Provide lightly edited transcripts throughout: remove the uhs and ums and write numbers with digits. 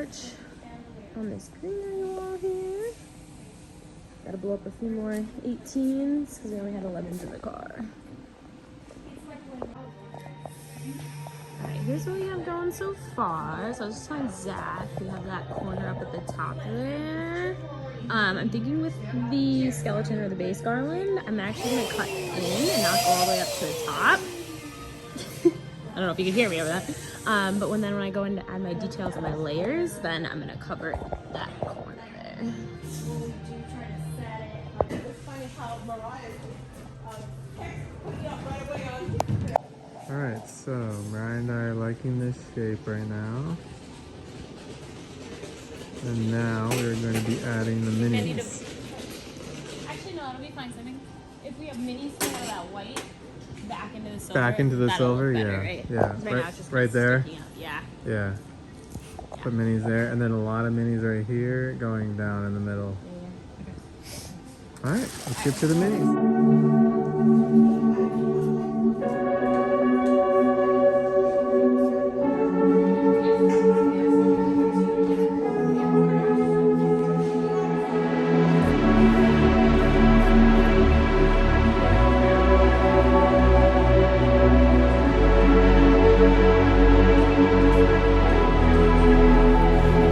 arch on this greenery wall here. Gotta blow up a few more 18s because we only had 11s in the car. Alright, here's what we have going so far. So I was just telling Zach, we have that corner up at the top there. I'm thinking with the skeleton or the base garland, I'm actually gonna cut in and not go all the way up to the top. I don't know if you can hear me over that. But when I go in to add my details and my layers, then I'm gonna cover that corner there. Alright, so Mariah and I are liking this shape right now. And now we're going to be adding the minis. Actually, no, that'll be fine. So I think if we have minis coming out of that white back into the silver. Back into the silver, better, yeah. right? Yeah, right there. Yeah. Yeah. Put minis there, and then a lot of minis right here going down in the middle. Yeah. Okay. Alright, let's get to the minis.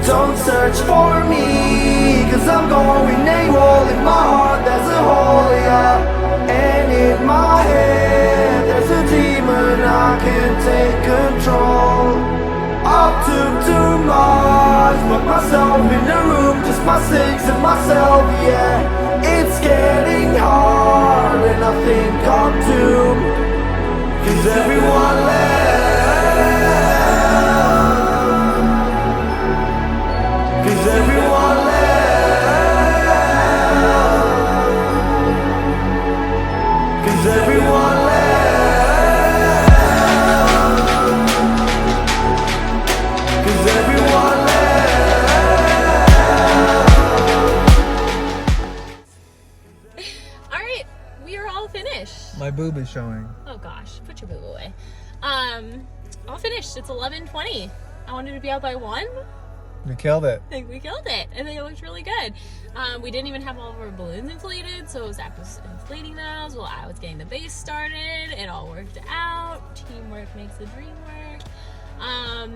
Don't search for me, cause I'm going AWOL. In my heart there's a hole, yeah. And in my head there's a demon, I can't take control. I took too much, put myself in the room, just my six and myself, yeah. It's getting hard and I think I'm doomed, cause everyone left. Cause everyone left. Cause everyone left. Cause everyone left. Alright, we are all finished. My boob is showing. Oh gosh, put your boob away. All finished. It's 11:20. I wanted to be out by 1. We killed it. I think we killed it. I think it looked really good. We didn't even have all of our balloons inflated, so Zach was inflating those while I was getting the base started. It all worked out. Teamwork makes the dream work.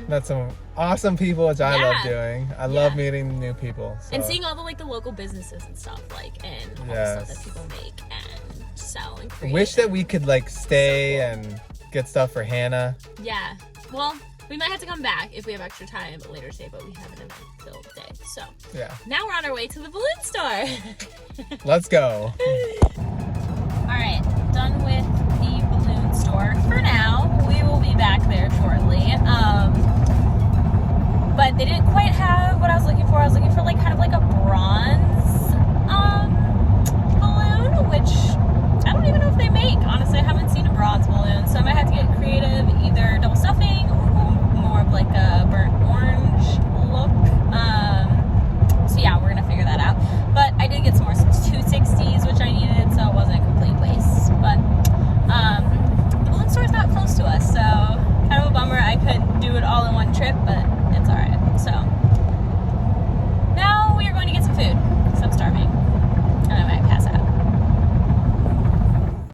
Met some awesome people, which I love Yeah. doing. I love meeting new people. So. And seeing all the local businesses and stuff, and all the stuff that people make and sell and create. Wish that we could stay and get stuff for Hannah. Yeah. Well, we might have to come back if we have extra time at a later date, but we have an event-filled day. So Yeah. now we're on our way to the balloon store. Let's go. All right, done with the balloon store for now. We will be back there shortly. But they didn't quite have what I was looking for. I was looking for kind of a bronze